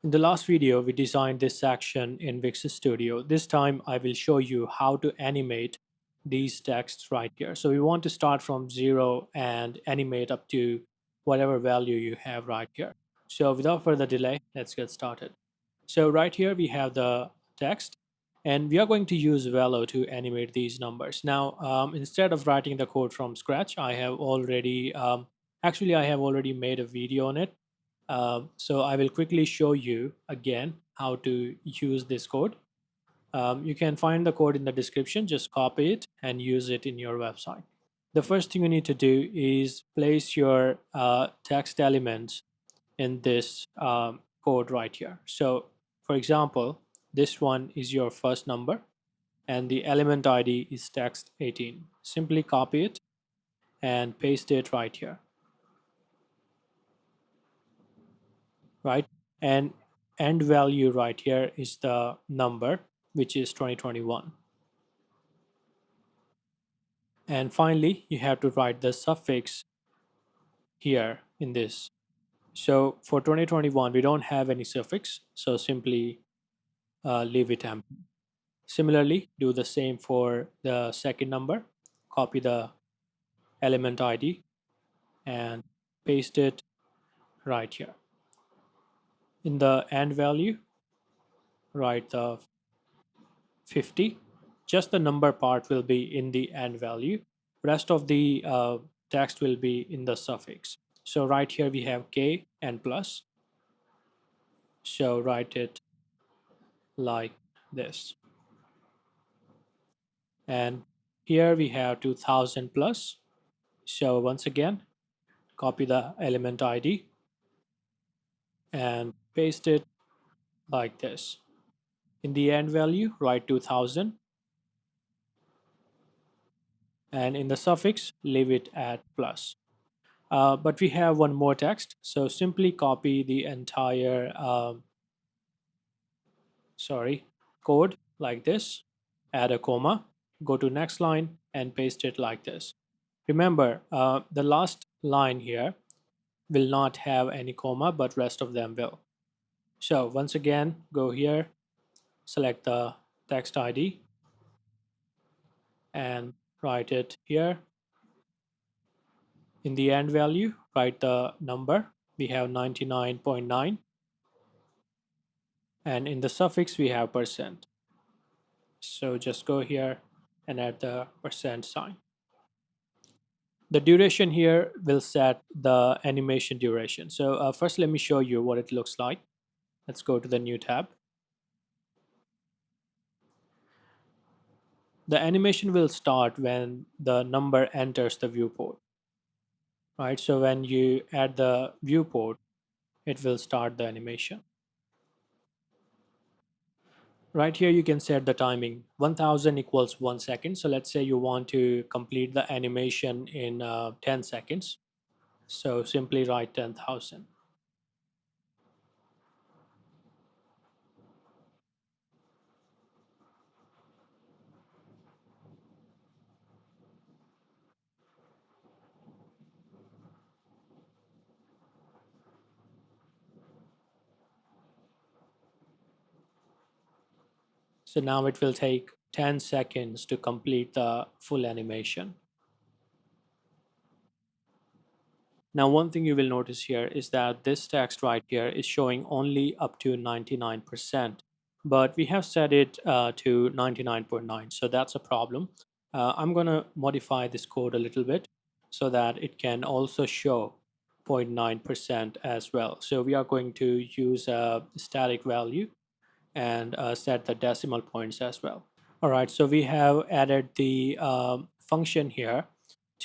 In the last video, we designed this section in Vix's Studio. This time, I will show you how to animate these texts right here. So we want to start from 0 and animate up to whatever value you have right here. So without further delay, let's get started. So right here, we have the text, and we are going to use Velo to animate these numbers. Now, instead of writing the code from scratch, I have already made a video on it. So I will quickly show you again how to use this code. You can find the code in the description, just copy it and use it in your website. The first thing you need to do is place your text elements in this code right here. So for example, this one is your first number and the element ID is text 18. Simply copy it and paste it right here, right? And end value right here is the number, which is 2021. And finally, you have to write the suffix here in this. So for 2021, we don't have any suffix, so simply leave it empty. Similarly, do the same for the second number. Copy the element ID and paste it right here. In the end value, write the 50. Just the number part will be in the end value. Rest of the text will be in the suffix. So right here we have k and plus. So write it like this. And here we have 2000 plus. So once again, copy the element ID and paste it like this. In the end value, write 2000, and in the suffix, leave it at plus. But we have one more text, so simply copy the entire sorry code like this, add a comma, go to next line and paste it like this. Remember, the last line here will not have any comma, but rest of them will. So once again, go here, select the text ID and write it here. In the end value, write the number. We have 99.9, and in the suffix we have percent. So just go here and add the percent sign. The duration here will set the animation duration. So first let me show you what it looks like. Let's go to the new tab. The animation will start when the number enters the viewport, right? So when you add the viewport, it will start the animation. Right here, you can set the timing. 1000 equals 1 second. So let's say you want to complete the animation in 10 seconds. So simply write 10,000. So now it will take 10 seconds to complete the full animation. Now, one thing you will notice here is that this text right here is showing only up to 99%, but we have set it to 99.9, so that's a problem. I'm going to modify this code a little bit so that it can also show 0.9% as well. So we are going to use a static value and set the decimal points as well. All right, so we have added the function here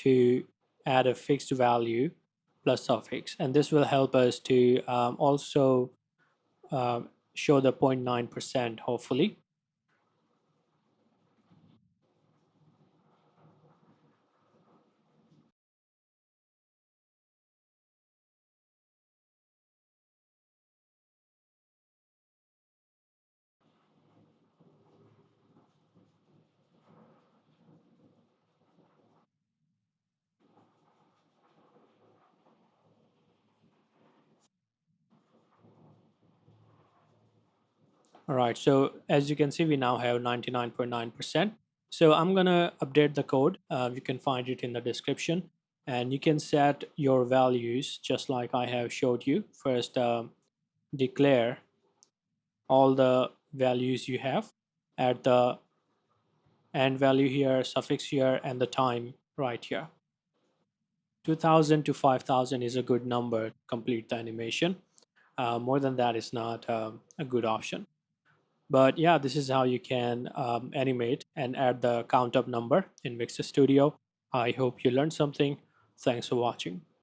to add a fixed value plus suffix, and this will help us to also show the 0.9% hopefully. All right, so as you can see, we now have 99.9%. So I'm gonna update the code. You can find it in the description, and you can set your values just like I have showed you. First, declare all the values you have, add the end value here, suffix here, and the time right here. 2000 to 5000 is a good number to complete the animation. More than that is not a good option. But yeah, this is how you can animate and add the count up number in Mixer Studio. I hope you learned something. Thanks for watching.